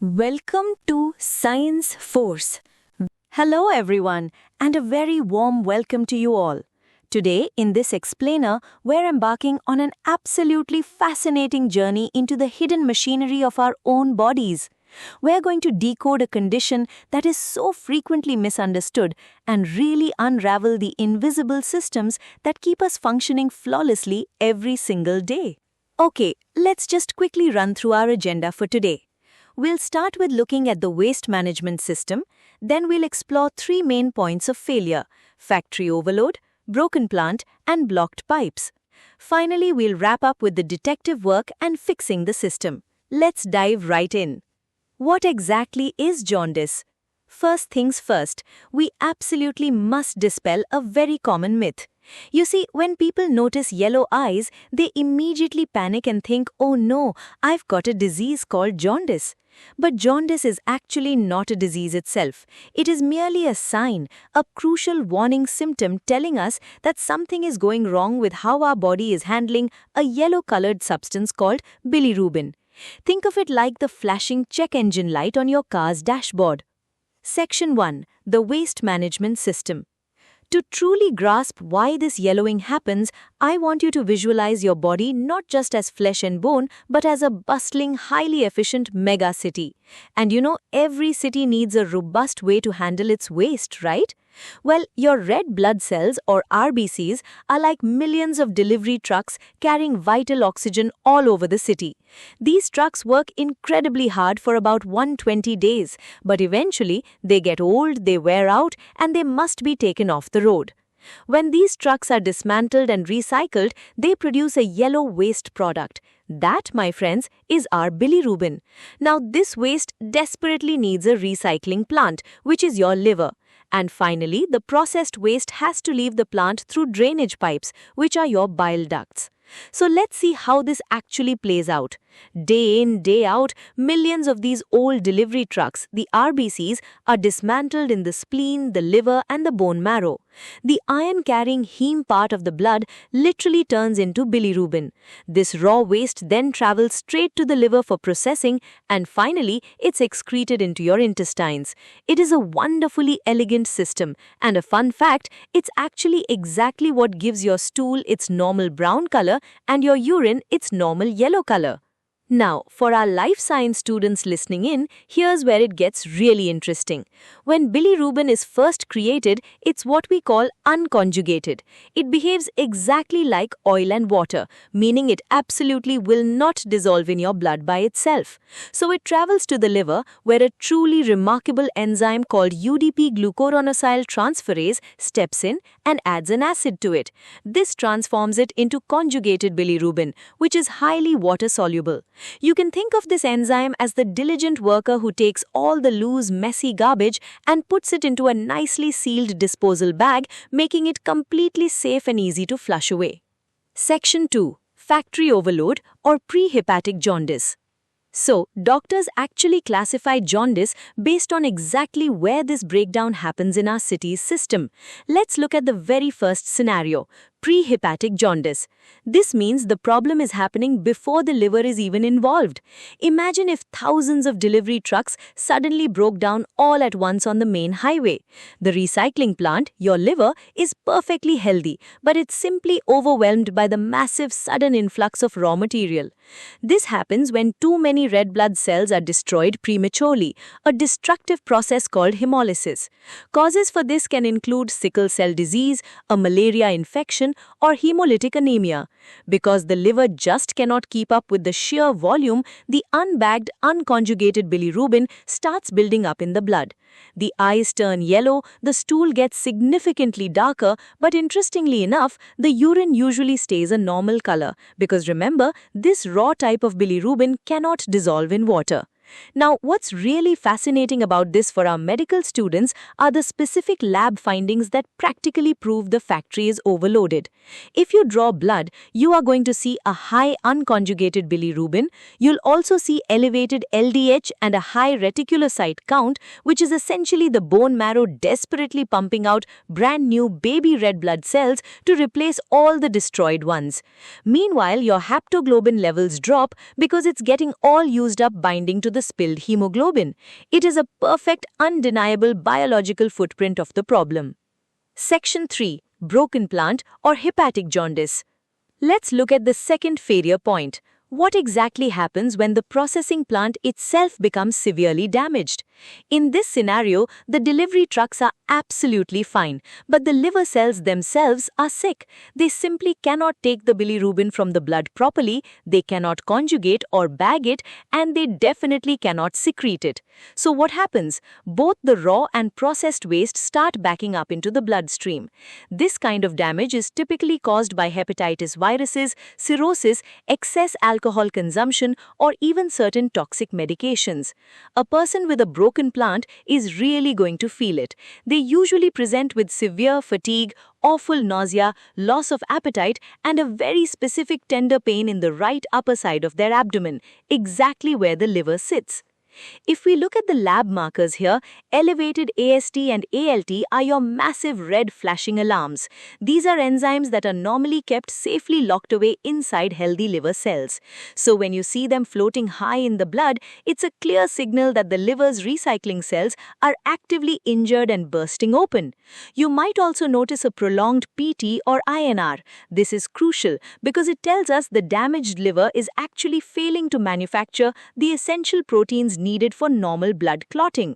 Welcome to Science Force. Hello, everyone, and a very warm welcome to you all. Today, in this explainer, we're embarking on an absolutely fascinating journey into the hidden machinery of our own bodies. We're going to decode a condition that is so frequently misunderstood and really unravel the invisible systems that keep us functioning flawlessly every single day. Okay, let's just quickly run through our agenda for today. We'll start with looking at the waste management system, then we'll explore three main points of failure: factory overload, broken plant, and blocked pipes. Finally, we'll wrap up with the detective work and fixing the system. Let's dive right in. What exactly is jaundice? First things first, we absolutely must dispel a very common myth. You see, when people notice yellow eyes, they immediately panic and think, oh no, I've got a disease called jaundice. But jaundice is actually not a disease itself. It is merely a sign, a crucial warning symptom telling us that something is going wrong with how our body is handling a yellow-colored substance called bilirubin. Think of it like the flashing check engine light on your car's dashboard. Section 1. The Waste Management System. To truly grasp why this yellowing happens, I want you to visualize your body not just as flesh and bone, but as a bustling, highly efficient mega city. And you know, every city needs a robust way to handle its waste, right? Well, your red blood cells, or RBCs, are like millions of delivery trucks carrying vital oxygen all over the city. These trucks work incredibly hard for about 120 days, but eventually they get old, they wear out, and they must be taken off the road. When these trucks are dismantled and recycled, they produce a yellow waste product. That, my friends, is our bilirubin. Now, this waste desperately needs a recycling plant, which is your liver. And finally, the processed waste has to leave the plant through drainage pipes, which are your bile ducts. So let's see how this actually plays out. Day in, day out, millions of these old delivery trucks, the RBCs, are dismantled in the spleen, the liver, and the bone marrow. The iron-carrying heme part of the blood literally turns into bilirubin. This raw waste then travels straight to the liver for processing, and finally, it's excreted into your intestines. It is a wonderfully elegant system, and a fun fact, it's actually exactly what gives your stool its normal brown color and your urine its normal yellow color. Now, for our life science students listening in, here's where it gets really interesting. When bilirubin is first created, it's what we call unconjugated. It behaves exactly like oil and water, meaning it absolutely will not dissolve in your blood by itself. So it travels to the liver, where a truly remarkable enzyme called UDP glucuronosyl transferase steps in and adds an acid to it. This transforms it into conjugated bilirubin, which is highly water-soluble. You can think of this enzyme as the diligent worker who takes all the loose, messy garbage and puts it into a nicely sealed disposal bag, making it completely safe and easy to flush away. Section 2. Factory overload or prehepatic jaundice. So, doctors actually classify jaundice based on exactly where this breakdown happens in our city's system. Let's look at the very first scenario: prehepatic jaundice. This means the problem is happening before the liver is even involved. Imagine if thousands of delivery trucks suddenly broke down all at once on the main highway. The recycling plant, your liver, is perfectly healthy, but it's simply overwhelmed by the massive sudden influx of raw material. This happens when too many red blood cells are destroyed prematurely, a destructive process called hemolysis. Causes for this can include sickle cell disease, a malaria infection, or hemolytic anemia. Because the liver just cannot keep up with the sheer volume, the unbagged, unconjugated bilirubin starts building up in the blood. The eyes turn yellow, the stool gets significantly darker, but interestingly enough, the urine usually stays a normal color, because remember, this raw type of bilirubin cannot dissolve in water. Now, what's really fascinating about this for our medical students are the specific lab findings that practically prove the factory is overloaded. If you draw blood, you are going to see a high unconjugated bilirubin. You'll also see elevated LDH and a high reticulocyte count, which is essentially the bone marrow desperately pumping out brand new baby red blood cells to replace all the destroyed ones. Meanwhile, your haptoglobin levels drop because it's getting all used up binding to the spilled hemoglobin. It is a perfect, undeniable biological footprint of the problem. Section 3. Broken plant or hepatic jaundice. Let's look at the second failure point. What exactly happens when the processing plant itself becomes severely damaged? In this scenario, the delivery trucks are absolutely fine, but the liver cells themselves are sick. They simply cannot take the bilirubin from the blood properly, they cannot conjugate or bag it, and they definitely cannot secrete it. So what happens? Both the raw and processed waste start backing up into the bloodstream. This kind of damage is typically caused by hepatitis viruses, cirrhosis, excess alcohol consumption, or even certain toxic medications. A person with a broken plant is really going to feel it. They usually present with severe fatigue, awful nausea, loss of appetite, and a very specific tender pain in the right upper side of their abdomen, exactly where the liver sits. If we look at the lab markers here, elevated AST and ALT are your massive red flashing alarms. These are enzymes that are normally kept safely locked away inside healthy liver cells. So when you see them floating high in the blood, it's a clear signal that the liver's recycling cells are actively injured and bursting open. You might also notice a prolonged PT or INR. This is crucial because it tells us the damaged liver is actually failing to manufacture the essential proteins needed for normal blood clotting.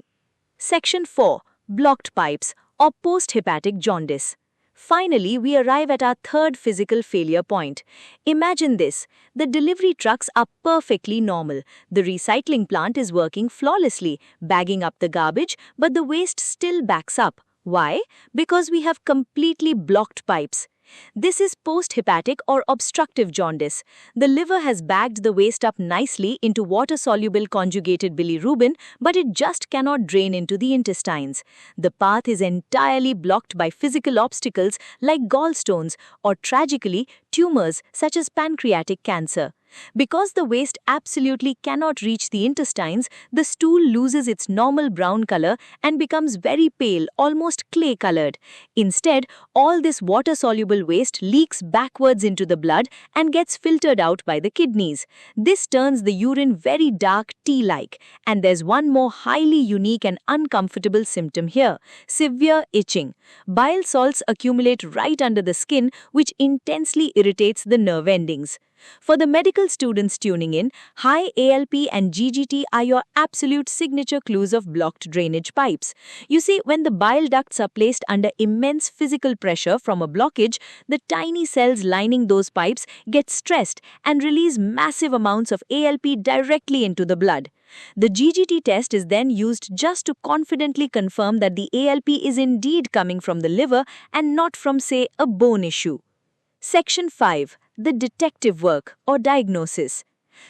Section 4. Blocked pipes or post-hepatic jaundice. Finally, we arrive at our third physical failure point. Imagine this. The delivery trucks are perfectly normal. The recycling plant is working flawlessly, bagging up the garbage, but the waste still backs up. Why? Because we have completely blocked pipes. This is post-hepatic or obstructive jaundice. The liver has bagged the waste up nicely into water-soluble conjugated bilirubin, but it just cannot drain into the intestines. The path is entirely blocked by physical obstacles like gallstones or, tragically, tumors such as pancreatic cancer. Because the waste absolutely cannot reach the intestines, the stool loses its normal brown color and becomes very pale, almost clay-colored. Instead, all this water-soluble waste leaks backwards into the blood and gets filtered out by the kidneys. This turns the urine very dark, tea-like. And there's one more highly unique and uncomfortable symptom here: severe itching. Bile salts accumulate right under the skin, which intensely irritates the nerve endings. For the medical students tuning in, high ALP and GGT are your absolute signature clues of blocked drainage pipes. You see, when the bile ducts are placed under immense physical pressure from a blockage, the tiny cells lining those pipes get stressed and release massive amounts of ALP directly into the blood. The GGT test is then used just to confidently confirm that the ALP is indeed coming from the liver and not from, say, a bone issue. Section 5. The detective work or diagnosis.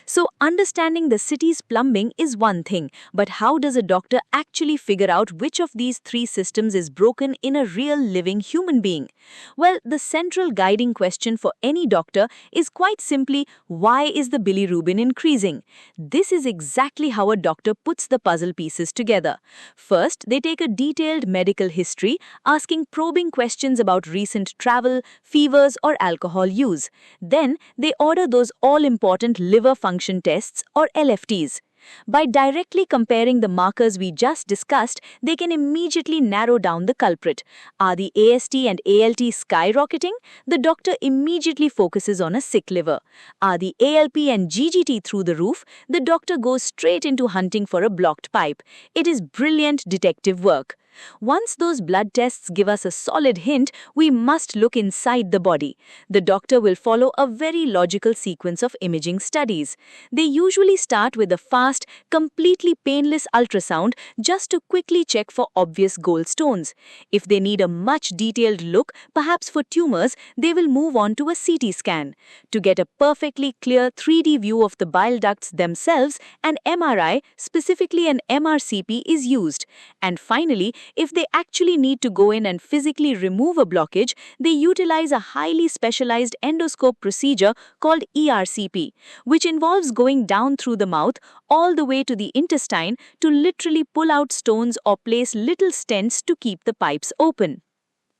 So, understanding the city's plumbing is one thing, but how does a doctor actually figure out which of these three systems is broken in a real living human being? Well, the central guiding question for any doctor is quite simply, why is the bilirubin increasing? This is exactly how a doctor puts the puzzle pieces together. First, they take a detailed medical history, asking probing questions about recent travel, fevers, or alcohol use. Then, they order those all-important liver function tests or LFTs. By directly comparing the markers we just discussed, they can immediately narrow down the culprit. Are the AST and ALT skyrocketing? The doctor immediately focuses on a sick liver. Are the ALP and GGT through the roof? The doctor goes straight into hunting for a blocked pipe. It is brilliant detective work. Once those blood tests give us a solid hint, we must look inside the body. The doctor will follow a very logical sequence of imaging studies. They usually start with a fast, completely painless ultrasound just to quickly check for obvious gallstones. If they need a much detailed look, perhaps for tumors, they will move on to a CT scan. To get a perfectly clear 3D view of the bile ducts themselves, an MRI, specifically an MRCP, is used. And finally, if they actually need to go in and physically remove a blockage, they utilize a highly specialized endoscope procedure called ERCP, which involves going down through the mouth all the way to the intestine to literally pull out stones or place little stents to keep the pipes open.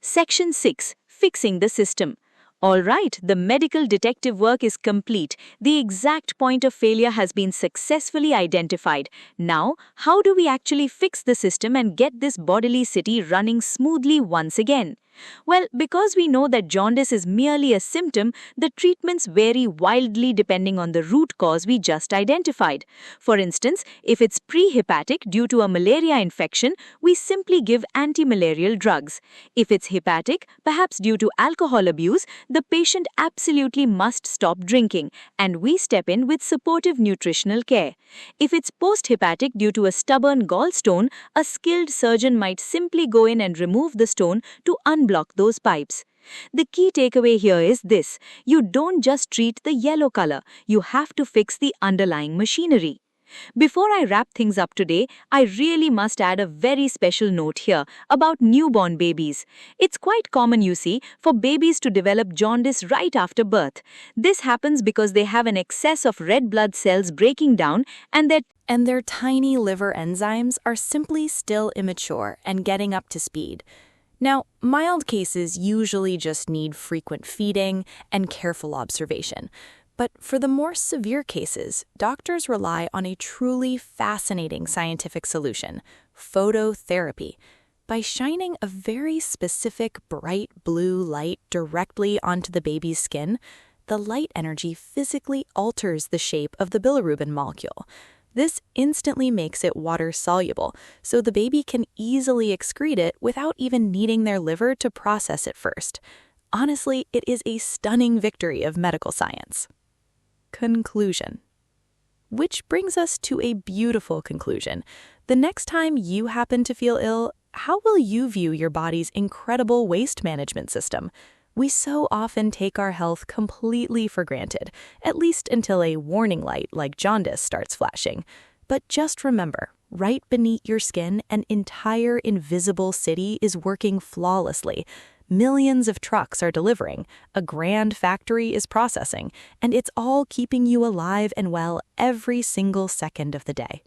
Section 6. Fixing the system. All right, the medical detective work is complete. The exact point of failure has been successfully identified. Now, how do we actually fix the system and get this bodily city running smoothly once again? Well, because we know that jaundice is merely a symptom, the treatments vary wildly depending on the root cause we just identified. For instance, if it's prehepatic due to a malaria infection, we simply give anti-malarial drugs. If it's hepatic, perhaps due to alcohol abuse, the patient absolutely must stop drinking, and we step in with supportive nutritional care. If it's post-hepatic due to a stubborn gallstone, a skilled surgeon might simply go in and remove the stone to unblock those pipes. The key takeaway here is this: you don't just treat the yellow color, you have to fix the underlying machinery. Before I wrap things up today, I really must add a very special note here about newborn babies. It's quite common, you see, for babies to develop jaundice right after birth. This happens because they have an excess of red blood cells breaking down and their tiny liver enzymes are simply still immature and getting up to speed. Now, mild cases usually just need frequent feeding and careful observation. But for the more severe cases, doctors rely on a truly fascinating scientific solution: phototherapy. By shining a very specific bright blue light directly onto the baby's skin, the light energy physically alters the shape of the bilirubin molecule. This instantly makes it water-soluble, so the baby can easily excrete it without even needing their liver to process it first. Honestly, it is a stunning victory of medical science. Conclusion. Which brings us to a beautiful conclusion. The next time you happen to feel ill, how will you view your body's incredible waste management system? We so often take our health completely for granted, at least until a warning light like jaundice starts flashing. But just remember, right beneath your skin, an entire invisible city is working flawlessly. Millions of trucks are delivering, a grand factory is processing, and it's all keeping you alive and well every single second of the day.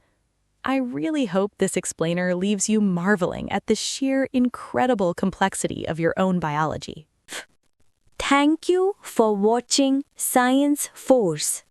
I really hope this explainer leaves you marveling at the sheer incredible complexity of your own biology. Thank you for watching Science Force.